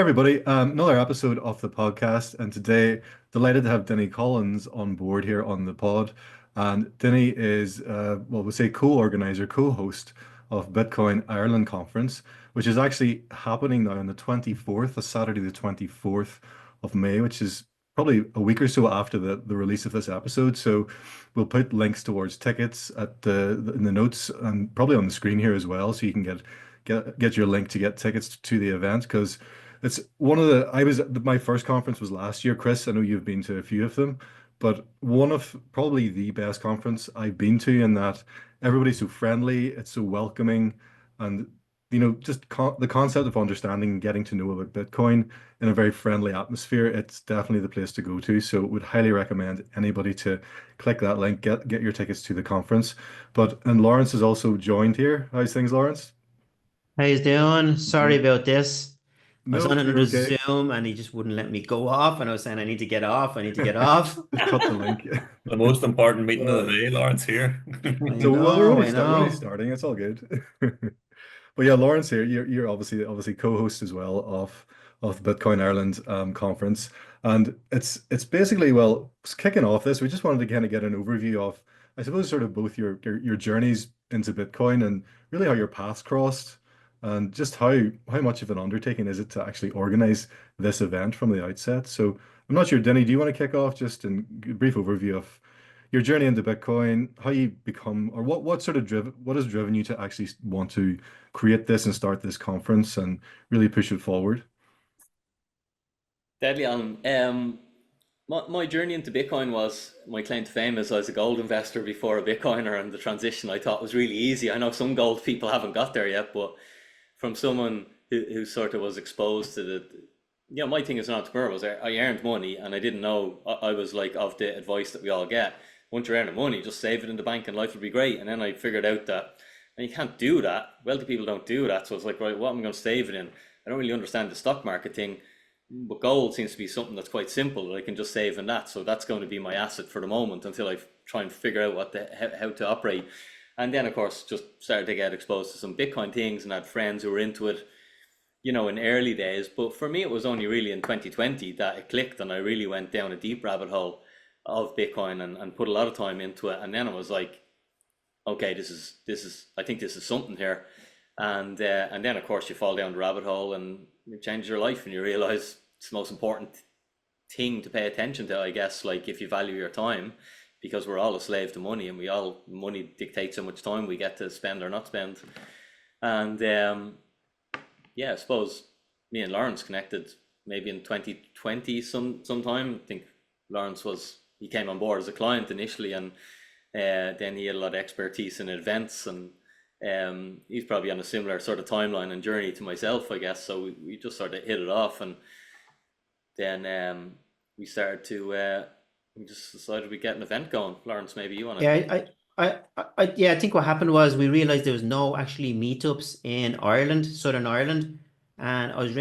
everybody. Another episode of the podcast, and today delighted to have Dinny Collins on board here on the pod. And Dinny is, well, we'll say co-organizer, co-host of Bitcoin Ireland conference, which is actually happening now on the 24th, a Saturday, the 24th of May, which is probably a week or so after the release of this episode. So we'll put links towards tickets at in the notes and probably on the screen here as well, so you can get your link to get tickets to the event because it's one of the I was my first conference was last year, Chris. I know you've been to a few of them, but one of probably the best conference I've been to in that everybody's so friendly, it's so welcoming, and just the concept of understanding and getting to know about Bitcoin in a very friendly atmosphere, it's definitely the place to go to. So would highly recommend anybody to click that link, get your tickets to the conference. And Lawerence is also joined here. How's things, Lawerence? How you doing? Sorry about this. I was No, on you're another okay. Zoom and he just wouldn't let me go off. And I was saying, I need to get off. I need to get off. Just cut the link. The most important meeting of Uh, the day, Lawrence here. I so well, we're know, only I we're only know. starting. It's all good. But yeah, Lawerence here. You're obviously co-host as well of Bitcoin Ireland conference, and it's basically, well, it's kicking off this. We just wanted to kind of get an overview of, I suppose, sort of both your journeys into Bitcoin and really how your paths crossed, and just how much of an undertaking is it to actually organize this event from the outset. So I'm not sure, Denny, do you want to kick off just in a brief overview of your journey into Bitcoin, how you become, or what has driven you to actually want to create this and start this conference and really push it forward? Deadly Alan. My journey into Bitcoin was my claim to fame is I was a gold investor before a Bitcoiner, and the transition I thought was really easy. I know some gold people haven't got there yet, but from someone who sort of was exposed to my thing as an entrepreneur was I earned money and I didn't know I was like of the advice that we all get. Once you're earning money, just save it in the bank and life will be great. And then I figured out that and you can't do that. Wealthy people don't do that. So it's like, right, what am I going to save it in? I don't really understand the stock market thing, but gold seems to be something that's quite simple that I can just save in that. So that's going to be my asset for the moment until I try and figure out how to operate. And then, of course, just started to get exposed to some Bitcoin things and had friends who were into it, in early days. But for me, it was only really in 2020 that it clicked and I really went down a deep rabbit hole of Bitcoin and put a lot of time into it. And then I was like, okay, this is I think this is something here. And then of course you fall down the rabbit hole and it changes your life and you realize it's the most important thing to pay attention to, I guess, like if you value your time, because we're all a slave to money and money dictates how much time we get to spend or not spend. And yeah, I suppose me and Lawerence connected maybe in 2020 sometime. I think he came on board as a client initially, and then he had a lot of expertise in events, and he's probably on a similar sort of timeline and journey to myself, I guess. So we just sort of hit it off, and then we started to we just decided we'd get an event going. Lawerence, maybe you want to? Yeah, I think what happened was we realized there was no actually meetups in Ireland, Southern Ireland. And I was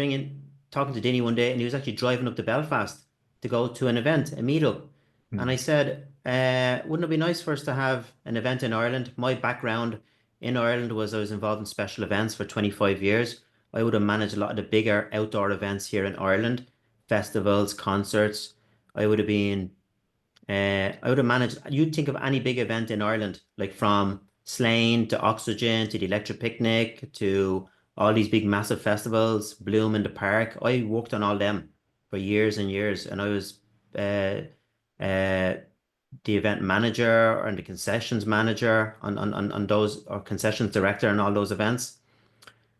talking to Dinny one day, and he was actually driving up to Belfast to go to an event, a meetup. And I said, wouldn't it be nice for us to have an event in Ireland? My background in Ireland was I was involved in special events for 25 years. I would have managed a lot of the bigger outdoor events here in Ireland, festivals, concerts. I would have been, I would have managed, you'd think of any big event in Ireland, like from Slane to Oxygen to the Electric Picnic to all these big massive festivals, Bloom in the Park. I worked on all them for years and years, and I was uh, the event manager and the concessions manager on those, or concessions director on all those events.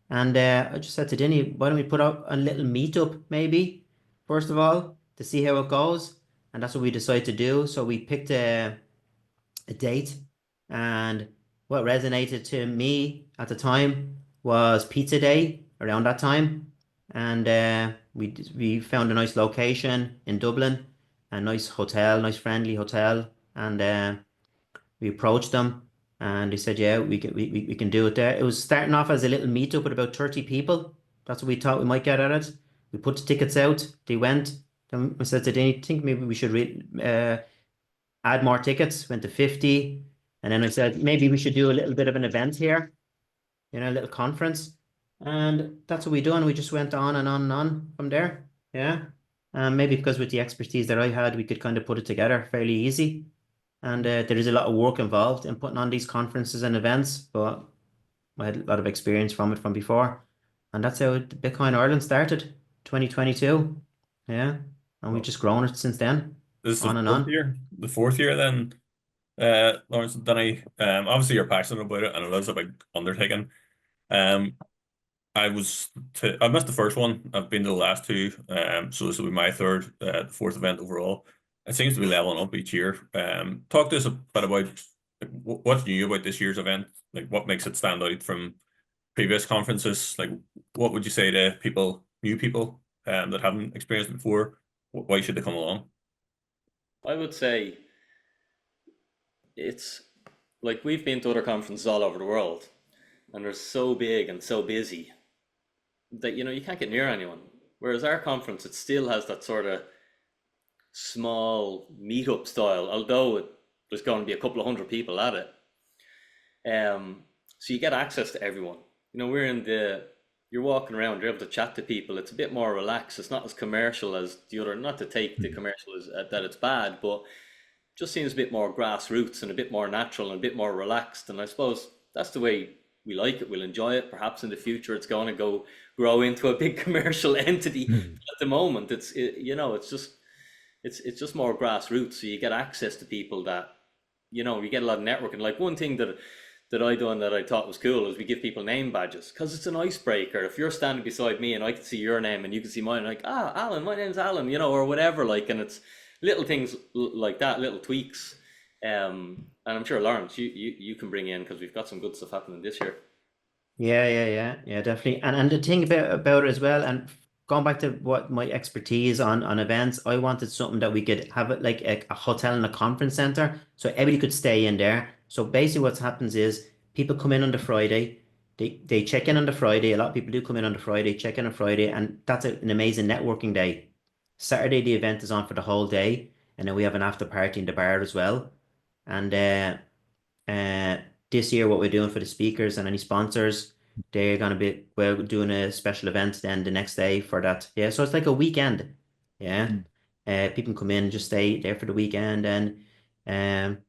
And I just said to Dinny, why don't we put up a little meetup maybe, first of all, to see how it goes? And that's what we decided to do. So we picked a date, and what resonated to me at the time was Pizza Day around that time. And we found a nice location in Dublin, a nice hotel, nice friendly hotel, and we approached them, and they said, yeah, we can do it there. It was starting off as a little meetup with about 30 people. That's what we thought we might get at it. We put the tickets out. They went. Then I said to Danny, think maybe we should add more tickets. Went to 50, and then I said maybe we should do a little bit of an event here, a little conference. And that's what we done. We just went on and on and on from there. Yeah. Maybe because with the expertise that I had, we could kind of put it together fairly easy. And there is a lot of work involved in putting on these conferences and events, but I had a lot of experience from it from before. And that's how Bitcoin Ireland started, 2022. Yeah. And we've Well, just grown it since then, this is on and on. the fourth year then, Lawerence and Dinny. Obviously you're passionate about it and it is a big undertaking. Um, I missed the first one. I've been to the last two. So this will be my third, the fourth event overall. It seems to be leveling up each year. Talk to us a bit about like, what's new about this year's event. Like what makes it stand out from previous conferences? Like what would you say to new people, that haven't experienced it before? Why should they come along? I would say it's like we've been to other conferences all over the world, and they're so big and so busy that you can't get near anyone. Whereas our conference, it still has that sort of small meetup style, although there's going to be a couple of hundred people at it. So you get access to everyone. You're walking around, you're able to chat to people. It's a bit more relaxed. It's not as commercial as the other. Not to take the commercial as that it's bad, but just seems a bit more grassroots and a bit more natural and a bit more relaxed. And I suppose that's the way we like it. We'll enjoy it. Perhaps in the future, it's going to grow into a big commercial entity. At the moment, it's just more grassroots. So you get access to people that you get a lot of networking. Like one thing that I done that I thought was cool is we give people name badges because it's an icebreaker. If you're standing beside me and I can see your name and you can see mine, like, Alan, my name's Alan, or whatever, like, and it's little things like that, little tweaks. And I'm sure Lawerence, you can bring in because we've got some good stuff happening this year. Yeah, definitely. And the thing about it as well, and going back to what my expertise on events, I wanted something that we could have it like a hotel and a conference center, so everybody could stay in there. So basically, what happens is people come in on the Friday, they check in on the Friday. A lot of people do come in on the Friday, check in on Friday, and that's an amazing networking day. Saturday, the event is on for the whole day, and then we have an after party in the bar as well. And uh, this year, what we're doing for the speakers and any sponsors, they're gonna be we're doing a special event then the next day for that. Yeah, so it's like a weekend. Yeah, people can come in, just stay there for the weekend and um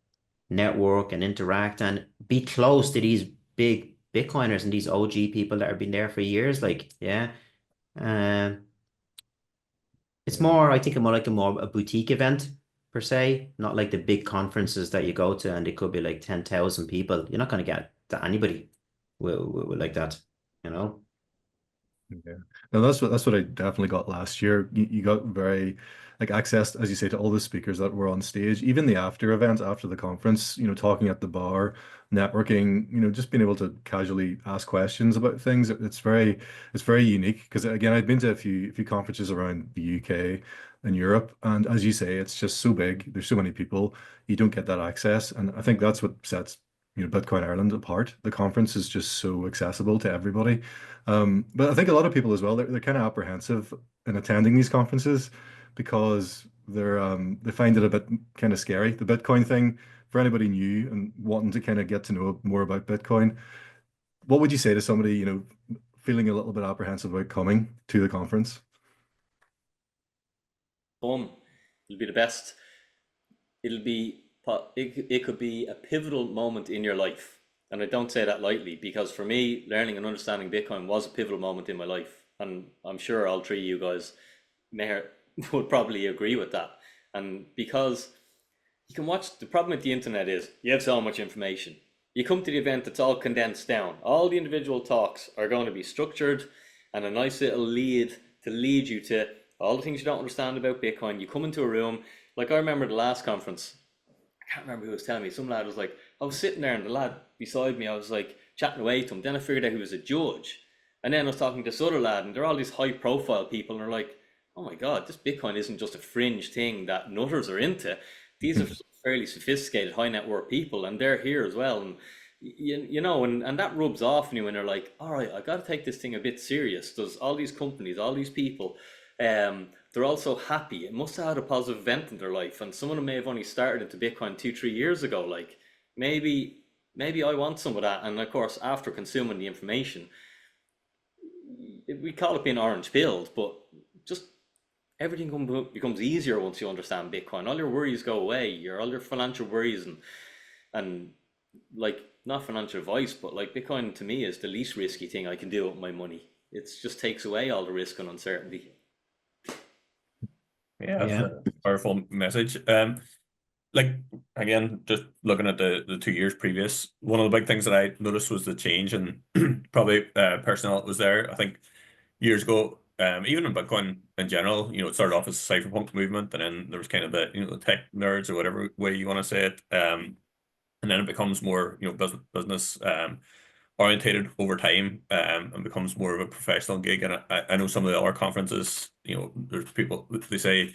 network and interact and be close to these big Bitcoiners and these OG people that have been there for years. Like, yeah, um, it's more. I think more like a boutique event per se, not like the big conferences that you go to and it could be like 10,000 people. You're not gonna get to anybody with like that, you know. Yeah. No, that's what I definitely got last year. You got very like access, as you say, to all the speakers that were on stage, even the after events after the conference, talking at the bar, networking, just being able to casually ask questions about things. It's very unique because again, I've been to a few conferences around the UK and Europe, and as you say, it's just so big. There's so many people, you don't get that access, and I think that's what sets Bitcoin Ireland apart. The conference is just so accessible to everybody. But I think a lot of people as well, they're kind of apprehensive in attending these conferences because they find it a bit kind of scary. The Bitcoin thing, for anybody new and wanting to kind of get to know more about Bitcoin, what would you say to somebody, feeling a little bit apprehensive about coming to the conference? It'll be the best. It could be a pivotal moment in your life, and I don't say that lightly because for me, learning and understanding Bitcoin was a pivotal moment in my life, and I'm sure all three of you guys may would probably agree with that. And because you can watch, the problem with the internet is you have so much information. You come to the event, it's all condensed down. All the individual talks are going to be structured and a nice little lead to lead you to all the things you don't understand about Bitcoin. You come into a room, like I remember the last conference, I can't remember who was telling me, some lad was like, I was sitting there and the lad beside me, I was like chatting away to him. Then I figured out he was a judge. And then I was talking to this other lad and they're all these high profile people and they're like, oh my God, this Bitcoin isn't just a fringe thing that nutters are into. These are fairly sophisticated, high net worth people, and they're here as well. And and that rubs off on you when they're like, all right, I got to take this thing a bit serious. There's all these companies, all these people, they're all so happy. It must have had a positive event in their life. And some of them may have only started into Bitcoin 2-3 years ago. Like maybe I want some of that. And of course, after consuming the information, we call it being orange pilled, but just everything becomes easier once you understand Bitcoin. All your worries go away. All your financial worries and like, not financial advice, but like, Bitcoin to me is the least risky thing I can do with my money. It just takes away all the risk and uncertainty. Yeah, that's Yeah. a powerful message. Like, again, just looking at the 2 years previous, one of the big things that I noticed was the change and probably personnel that was there. I think years ago, even in Bitcoin in general, it started off as a cypherpunk movement, and then there was kind of the tech nerds or whatever way you want to say it, and then it becomes more business orientated over time, and becomes more of a professional gig. And I know some of the other conferences, there's people, they say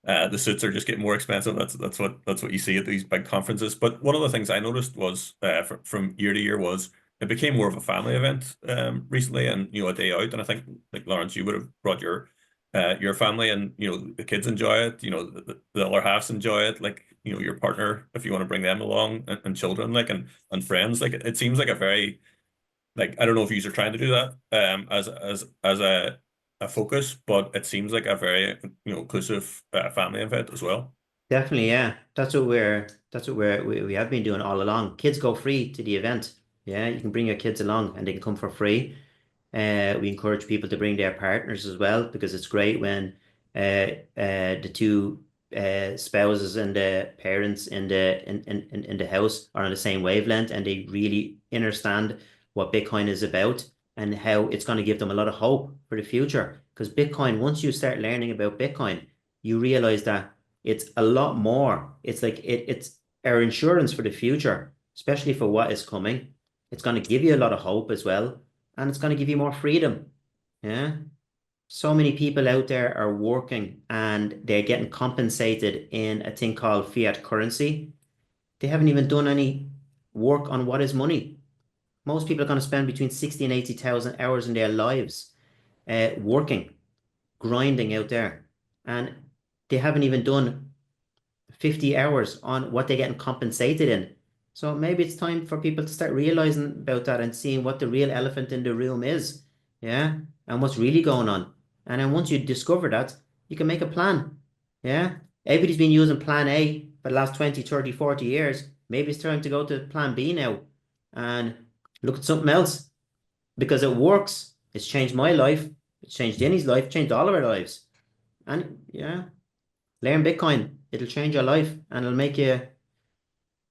the suits are just getting more expensive. That's what you see at these big conferences. But one of the things I noticed was from year to year was it became more of a family event recently, and a day out. And I think, like, Lawerence, you would have brought your family, and the kids enjoy it. The other halves enjoy it. Like, your partner, if you want to bring them along, and children, like, and friends. Like, it seems like a very, like, I don't know if you are trying to do that as a focus, but it seems like a very inclusive family event as well. Definitely, yeah. That's what we have been doing all along. Kids go free to the event. Yeah, you can bring your kids along and they can come for free. We encourage people to bring their partners as well, because it's great when the two spouses and the parents in the house are on the same wavelength, and they really understand what Bitcoin is about and how it's going to give them a lot of hope for the future. Because Bitcoin, once you start learning about Bitcoin, you realize that it's a lot more. It's like it's our insurance for the future, especially for what is coming. It's going to give you a lot of hope as well, and it's going to give you more freedom. Yeah. So many people out there are working and they're getting compensated in a thing called fiat currency. They haven't even done any work on what is money. Most people are going to spend between 60 and 80,000 hours in their lives working, grinding out there. And they haven't even done 50 hours on what they're getting compensated in. So maybe it's time for people to start realizing about that and seeing what the real elephant in the room is. Yeah. And what's really going on. And then once you discover that, you can make a plan. Yeah. Everybody's been using plan A for the last 20, 30, 40 years. Maybe it's time to go to plan B now and look at something else, because it works. It's changed my life. It's changed Dinny's life, changed all of our lives. And yeah, learn Bitcoin. It'll change your life and it'll make you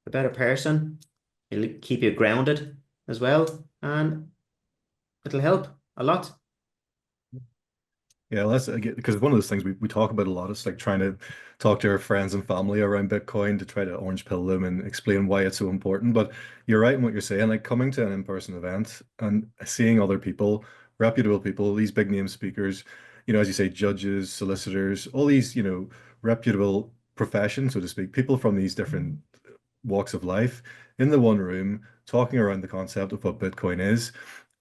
a better person. It'll keep you grounded as well, and it'll help a lot. Yeah, that's because one of those things we talk about a lot. It's like trying to talk to our friends and family around Bitcoin to try to orange pill them and explain why it's so important. But you're right in what you're saying. Like coming to an in-person event and seeing other people, reputable people, these big name speakers, as you say, judges, solicitors, all these, reputable professions, so to speak, people from these different walks of life in the one room talking around the concept of what Bitcoin is.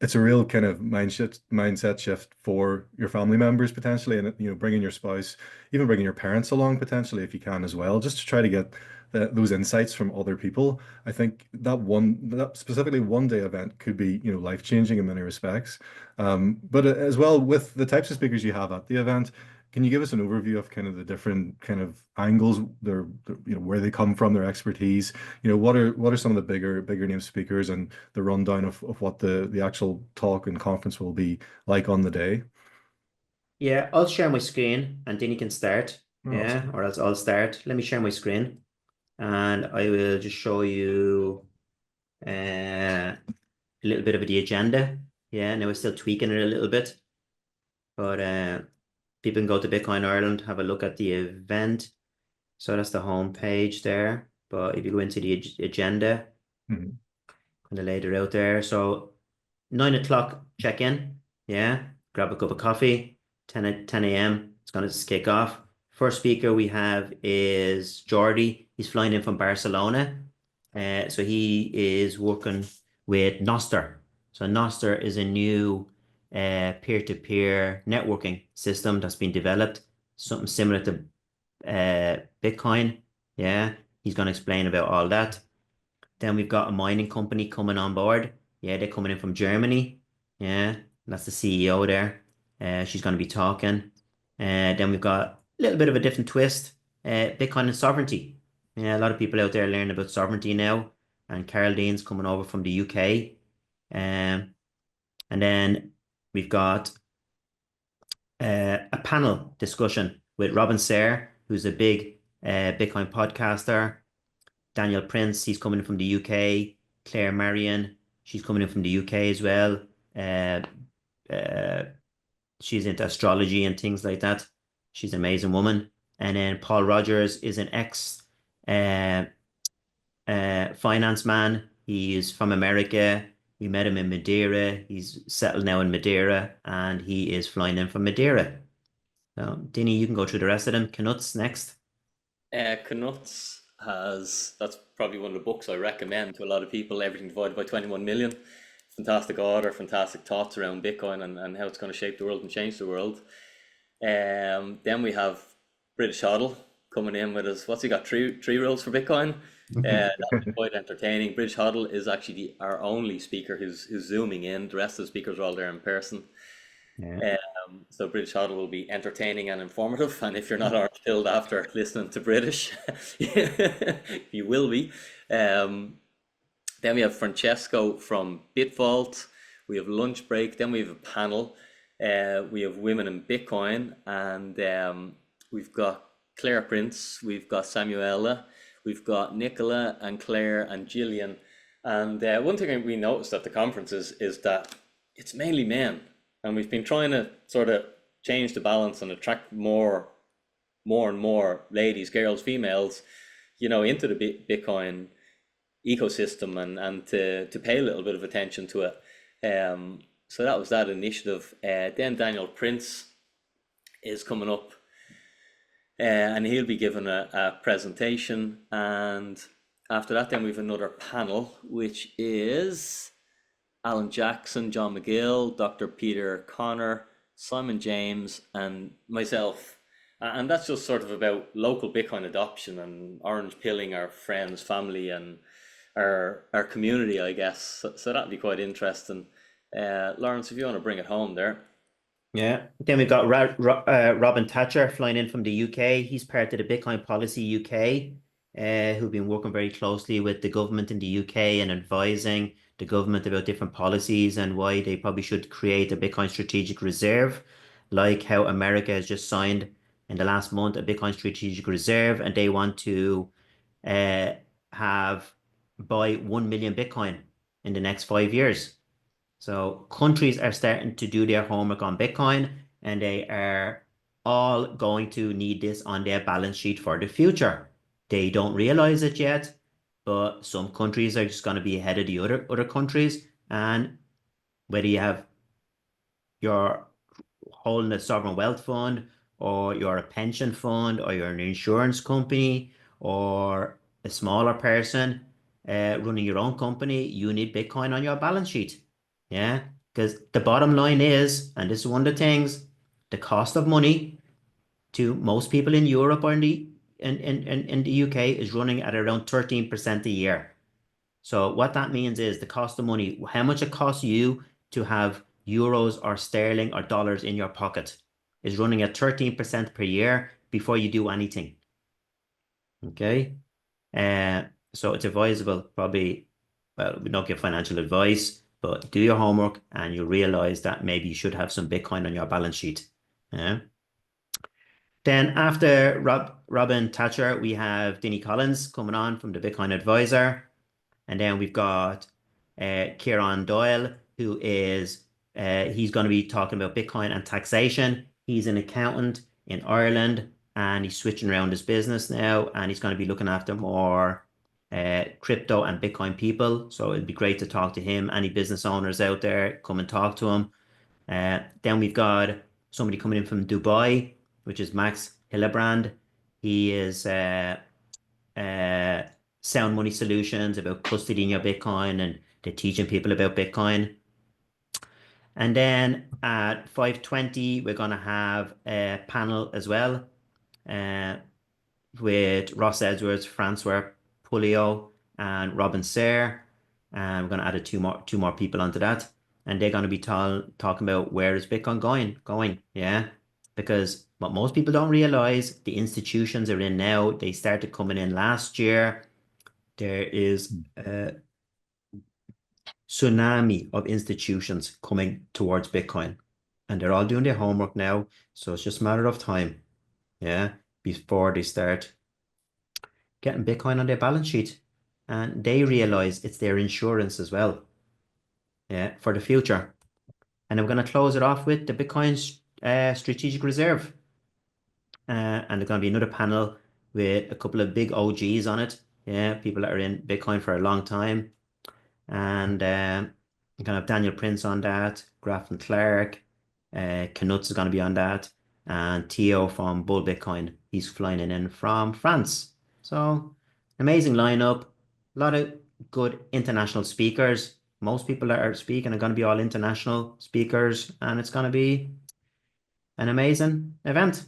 It's a real kind of mindset shift for your family members potentially, and bringing your spouse, even bringing your parents along potentially if you can as well, just to try to get those insights from other people. I think that specifically one day event could be life changing in many respects. But as well with the types of speakers you have at the event, can you give us an overview of kind of the different kind of angles, where they come from, their expertise? What are some of the bigger name speakers, and the rundown of what the actual talk and conference will be like on the day? Yeah, I'll share my screen and then you can start. Oh, Yeah, awesome. or else I'll start. Let me share my screen and I will just show you a little bit of the agenda. Yeah, now we're still tweaking it a little bit, but people can go to Bitcoin Ireland, have a look at the event. So that's the home page there. But if you go into the agenda, Mhm. kind of laid it out there. So 9 o'clock check in. Yeah, grab a cup of coffee. 10 a.m. It's going to kick off. First speaker we have is Jordi. He's flying in from Barcelona. So he is working with Noster. So Noster is a new peer-to-peer networking system that's been developed, something similar to Bitcoin. Yeah, he's going to explain about all that. Then we've got a mining company coming on board. Yeah, they're coming in from Germany. Yeah, That's the CEO there. She's going to be talking. Then we've got a little bit of a different twist. Bitcoin and sovereignty. Yeah, a lot of people out there learning about sovereignty now. And Carol Dean's coming over from the UK. And then we've got a panel discussion with Robin Sayre, who's a big Bitcoin podcaster. Daniel Prince, he's coming in from the UK. Claire Marion, she's coming in from the UK as well. She's into astrology and things like that. She's an amazing woman. And then Paul Rogers is an ex uh, finance man. He is from America. We met him in Madeira. He's settled now in Madeira, and he is flying in from Madeira. So, Dinny, you can go through the rest of them. Knut's next. Knut's that's probably one of the books I recommend to a lot of people, Everything Divided by 21 Million. Fantastic author, fantastic thoughts around Bitcoin and how it's going to shape the world and change the world. Then we have British Hodl coming in with us. What's he got? Three rules for Bitcoin. That's quite entertaining. British Hodl is actually our only speaker who's zooming in. The rest of the speakers are all there in person. Yeah. So British Hodl will be entertaining and informative. And if you're not orange pilled after listening to British, you will be. Then we have Francesco from Bitvault. We have lunch break. Then we have a panel. We have women in Bitcoin, and we've got Claire Prince. We've got Samuela. We've got Nicola and Claire and Gillian. And one thing we noticed at the conferences is that it's mainly men, and we've been trying to sort of change the balance and attract more and more ladies, girls, females, into the Bitcoin ecosystem and to pay a little bit of attention to it. So that was that initiative. Then Daniel Prince is coming up, and he'll be giving a presentation. And after that, then we have another panel, which is Alan Jackson, John McGill, Dr. Peter Connor, Simon James, and myself. And that's just sort of about local Bitcoin adoption and orange pilling our friends, family, and our community, I guess. So that'd be quite interesting. Lawerence, if you want to bring it home there. Yeah. Then we've got Robin Thatcher flying in from the UK. He's part of the Bitcoin Policy UK, who've been working very closely with the government in the UK and advising the government about different policies and why they probably should create a Bitcoin strategic reserve, like how America has just signed in the last month a Bitcoin strategic reserve, and they want to buy 1 million Bitcoin in the next 5 years. So countries are starting to do their homework on Bitcoin, and they are all going to need this on their balance sheet for the future. They don't realize it yet, but some countries are just going to be ahead of the other countries. And whether you have your holding a sovereign wealth fund, or you're a pension fund, or you're an insurance company, or a smaller person running your own company, you need Bitcoin on your balance sheet. Yeah, because the bottom line is, and this is one of the things, the cost of money to most people in Europe or in the UK is running at around 13% a year. So what that means is the cost of money, how much it costs you to have euros or sterling or dollars in your pocket, is running at 13% per year before you do anything. Okay, so it's advisable, probably, well, we don't give financial advice, but do your homework and you'll realize that maybe you should have some Bitcoin on your balance sheet. Yeah. Then after Robin Thatcher, we have Dinny Collins coming on from the Bitcoin Advisor. And then we've got Kieran Doyle, who is, he's going to be talking about Bitcoin and taxation. He's an accountant in Ireland, and he's switching around his business now, and he's going to be looking after more crypto and Bitcoin people. So it'd be great to talk to him. Any business owners out there, come and talk to him. Then we've got somebody coming in from Dubai, which is Max Hillebrand. He is Sound Money Solutions, about custodying your Bitcoin, and they're teaching people about Bitcoin. And then at 5:20, we're going to have a panel as well with Ross Edwards, Francois Pulio, and Robin Sayre. And we're going to add two more people onto that. and they're going to be talking about where is Bitcoin going, yeah. Because what most people don't realize, the institutions are in now. They started coming in last year. There is a tsunami of institutions coming towards Bitcoin, and they're all doing their homework now. So it's just a matter of time, yeah, before they start getting Bitcoin on their balance sheet, and they realize it's their insurance as well, yeah, for the future. And I'm going to close it off with the Bitcoin strategic reserve. And there's going to be another panel with a couple of big OGs on it. Yeah, people that are in Bitcoin for a long time. And you're going to have Daniel Prince on that, Grafton Clark, Knut is going to be on that, and Theo from Bull Bitcoin. He's flying in from France. So, amazing lineup. A lot of good international speakers. Most people that are speaking are going to be all international speakers, and it's going to be an amazing event.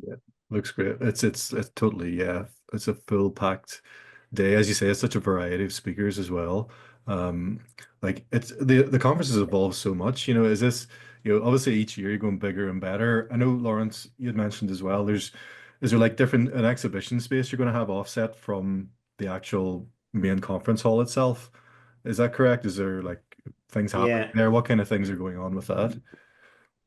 Yeah, looks great. It's totally, yeah. It's a full packed day. As you say, it's such a variety of speakers as well. Like it's the conference has evolved so much. Is this, obviously each year you're going bigger and better. I know Lawerence, you had mentioned as well, is there like an exhibition space you're going to have offset from the actual main conference hall itself? Is that correct? Is there like things happening Yeah. there? What kind of things are going on with that?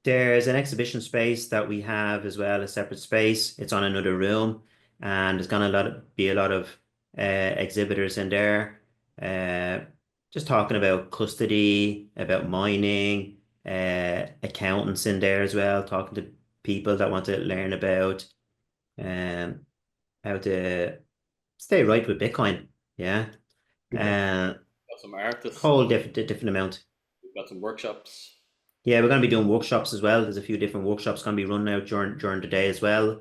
There's an exhibition space that we have as well, a separate space. It's on another room, and there's gonna be a lot of exhibitors in there, uh, just talking about custody, about mining, accountants in there as well, talking to people that want to learn about um, how to stay right with Bitcoin. Yeah, Got some artists. whole different amount. We've got some workshops. Yeah, we're going to be doing workshops as well. There's a few different workshops going to be running out during the day as well,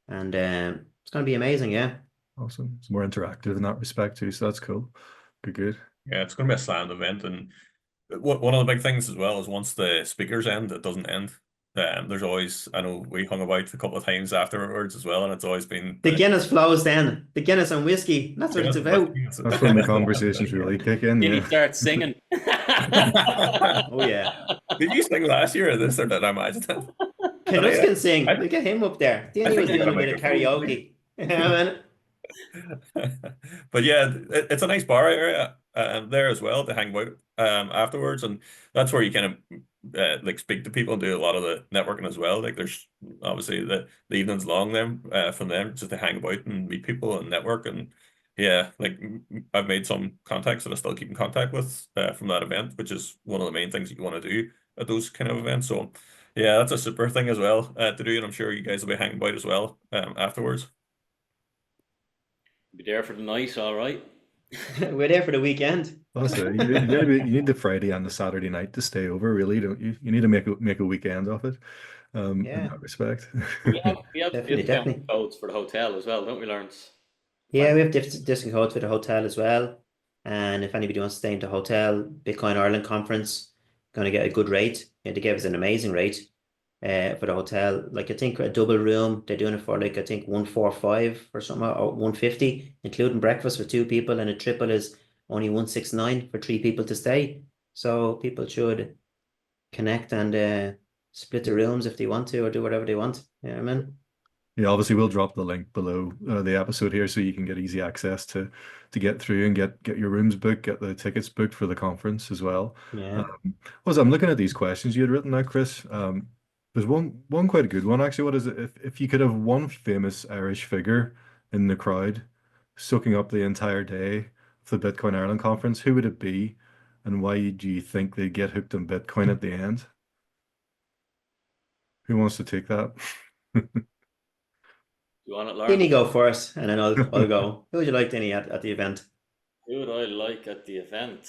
and it's going to be amazing. Yeah, Awesome. It's more interactive in that respect too, so that's cool. Good. Yeah, it's going to be a slammed event, and one of the big things as well is once the speakers end, it doesn't end. There's always, I know we hung about a couple of times afterwards as well, and it's always been the Guinness flows then. The Guinness and whiskey. That's what it's about. That's when the conversations really kick in. Then he Yeah. starts singing. Oh yeah, Did you sing last year or this, or did I imagine it? Knut can sing. We'll get him up there. Danny was think I got doing a a bit of microphone. karaoke. Yeah, man. But yeah, it's a nice bar area there as well to hang out afterwards, and that's where you kind of like speak to people and do a lot of the networking as well. Like there's obviously the evenings long then from them just to hang about and meet people and network, and yeah, like I've made some contacts that I still keep in contact with from that event, which is one of the main things that you want to do at those kind of events. So yeah, that's a super thing as well to do, and I'm sure you guys will be hanging about as well afterwards. Be there for the night, all right. We're there for the weekend. Also, you need the Friday and the Saturday night to stay over, really, don't you? You need to make a weekend of it, in Yeah. that respect. We have Definitely. discount codes for the hotel as well, don't we, Lawerence? Yeah, we have discount codes for the hotel as well. And if anybody wants to stay in the hotel, Bitcoin Ireland conference, going to get a good rate. Yeah, they gave us an amazing rate for the hotel. Like I think a double room, they're doing it for like I think 145 or something, or 150, including breakfast for 2 people, and a triple is only 169 for 3 people to stay. So people should connect and split the rooms if they want to, or do whatever they want. Yeah, I mean. Yeah, obviously we'll drop the link below the episode here so you can get easy access to get through and get your rooms booked, get the tickets booked for the conference as well. Yeah. I'm looking at these questions you had written there, Chris. There's one quite a good one actually. What is it? If you could have one famous Irish figure in the crowd soaking up the entire day of the Bitcoin Ireland conference, who would it be, and why do you think they get hooked on Bitcoin at the end? Who wants to take that? You want it, Lauren? Dinny go first, and then I'll go. Who would you like, Dinny, at the event? Who would I like at the event?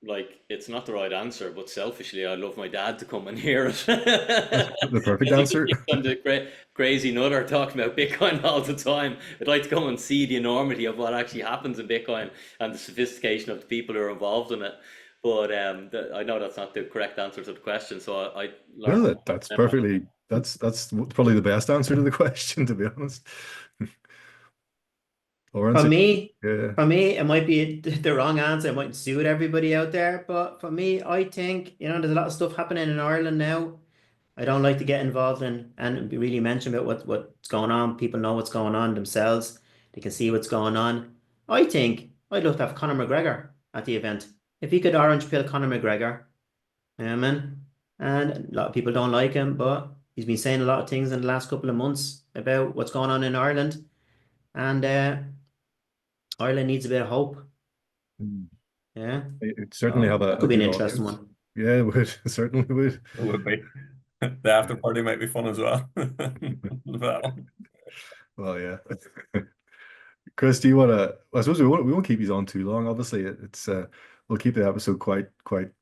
Like, it's not the right answer, but selfishly, I'd love my dad to come and hear it. The perfect answer. I'm the crazy nutter talking about Bitcoin all the time. I'd like to come and see the enormity of what actually happens in Bitcoin and the sophistication of the people who are involved in it. But I know that's not the correct answer to the question, so I Well, that's perfectly. That's probably the best answer to the question, to be honest. Lawerence, yeah. For me, it might be the wrong answer. It might suit everybody out there, but for me, I think, there's a lot of stuff happening in Ireland now. I don't like to get involved in and really mention about what's going on. People know what's going on themselves. They can see what's going on. I think I'd love to have Conor McGregor at the event. If he could orange pill Conor McGregor, man. And a lot of people don't like him, but he's been saying a lot of things in the last couple of months about what's going on in Ireland. And Ireland needs a bit of hope. Yeah. It certainly have that a could be an good interesting audience. one. Yeah, it would. It certainly would. It would be. The after party might be fun as well. Well, yeah. Chris, do you want to? I suppose we won't keep you on too long. Obviously, it's we'll keep the episode quite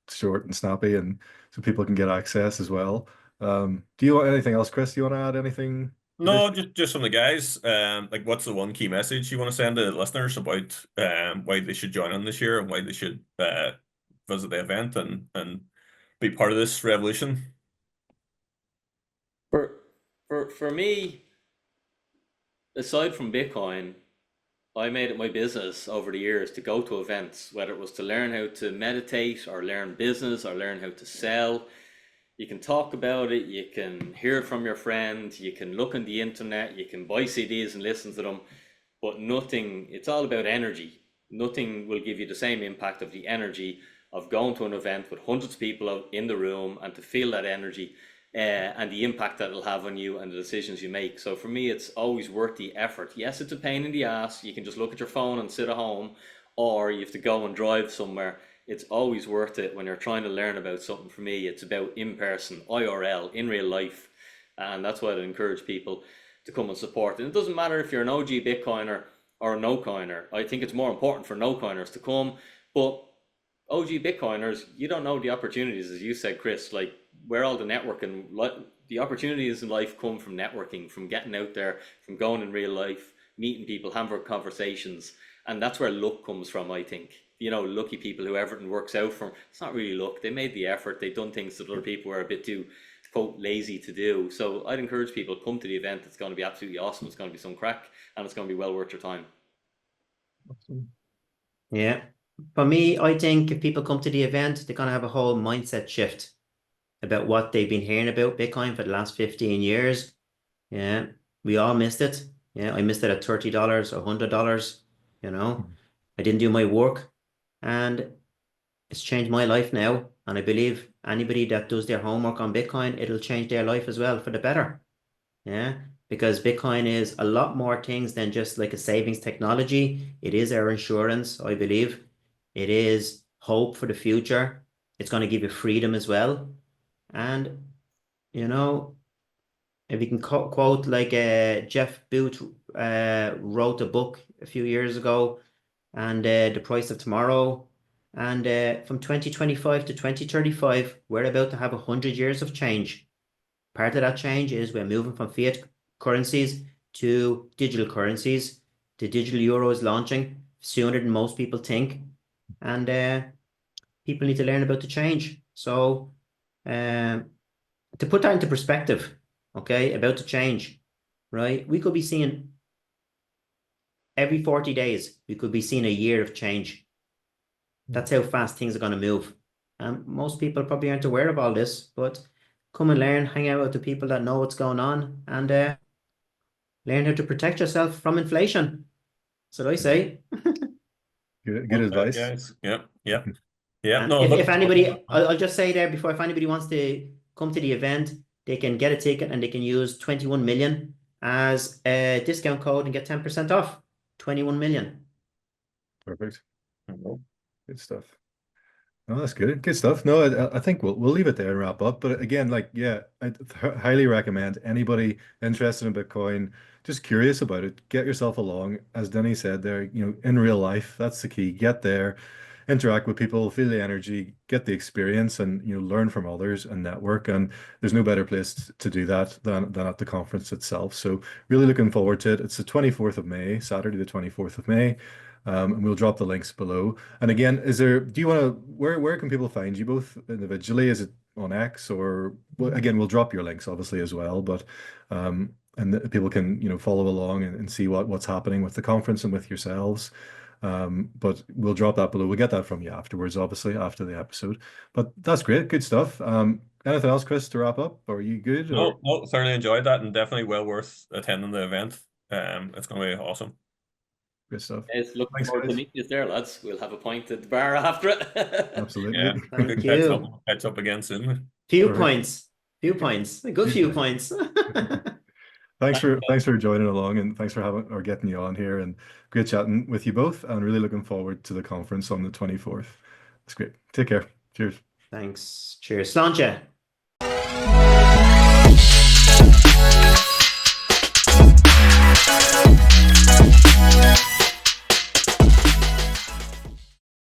short and snappy, and so people can get access as well. Do you want anything else, Chris? Do you want to add anything? No, just from the guys. Like, what's the one key message you want to send to listeners about why they should join in this year and why they should visit the event and be part of this revolution? For me, aside from Bitcoin, I made it my business over the years to go to events, whether it was to learn how to meditate or learn business or learn how to sell. You can talk about it, you can hear it from your friend, you can look on the internet, you can buy CDs and listen to them, but nothing, it's all about energy. Nothing will give you the same impact of the energy of going to an event with hundreds of people in the room and to feel that energy and the impact that it'll have on you and the decisions you make. So for me, it's always worth the effort. Yes, it's a pain in the ass. You can just look at your phone and sit at home, or you have to go and drive somewhere. It's always worth it when you're trying to learn about something. For me, it's about in person, IRL, in real life. And that's why I'd encourage people to come and support. And it doesn't matter if you're an OG Bitcoiner or a no-coiner. I think it's more important for no-coiners to come. But OG Bitcoiners, you don't know the opportunities, as you said, Chris, like where all the networking, the opportunities in life come from networking, from getting out there, from going in real life, meeting people, having conversations. And that's where luck comes from, I think. Lucky people who everything works out for, it's not really luck. They made the effort. They've done things that other people were a bit too, quote, lazy to do. So I'd encourage people to come to the event. It's going to be absolutely awesome. It's going to be some crack, and it's going to be well worth your time. Awesome. Yeah. For me, I think if people come to the event, they're going to have a whole mindset shift about what they've been hearing about Bitcoin for the last 15 years. Yeah. We all missed it. Yeah. I missed it at $30 or $100. I didn't do my work. And it's changed my life now. And I believe anybody that does their homework on Bitcoin, it'll change their life as well for the better. Yeah. Because Bitcoin is a lot more things than just like a savings technology. It is our insurance, I believe. It is hope for the future. It's going to give you freedom as well. And, if you can quote like Jeff Booth wrote a book a few years ago, and The Price of Tomorrow. And from 2025 to 2035, we're about to have 100 years of change. Part of that change is we're moving from fiat currencies to digital currencies. The digital euro is launching sooner than most people think. And people need to learn about the change. So to put that into perspective, okay, about the change, right? We could be seeing every 40 days, we could be seeing a year of change. That's how fast things are going to move. Most people probably aren't aware of all this, but come and learn, hang out with the people that know what's going on, and learn how to protect yourself from inflation. That's what I say. Good advice. Yes. Yeah. And No, if anybody, I'll just say there before, if anybody wants to come to the event, they can get a ticket and they can use 21 million as a discount code and get 10% off. 21 million. Perfect. Good stuff. No, that's good. Good stuff. No, I think we'll leave it there and wrap up. But again, I highly recommend anybody interested in Bitcoin, just curious about it, get yourself along. As Denny said there, in real life, that's the key. Get there, interact with people, feel the energy, get the experience, and learn from others and network. And there's no better place to do that than at the conference itself. So really looking forward to it. It's the 24th of May, Saturday, the 24th of May. And we'll drop the links below. And again, do you want to, where can people find you both individually? Is it on X or, well, again, we'll drop your links obviously as well, but people can, follow along and see what's happening with the conference and with yourselves. But we'll drop that below. We'll get that from you afterwards, obviously, after the episode. But that's great. Good stuff. Anything else, Chris, to wrap up? Are you good? No, thoroughly enjoyed that, and definitely well worth attending the event. It's going to be awesome. Good stuff. Yes, looking Thanks, forward to guys. meeting you there, lads. We'll have a pint at the bar after it. Absolutely. Yeah, Thank good you. catch up again soon. Few Perfect. points. Few points. A good few points. Thanks for joining along, and thanks for getting you on here, and great chatting with you both, and really looking forward to the conference on the 24th. That's great. Take care. Cheers. Thanks. Cheers. Sláinte.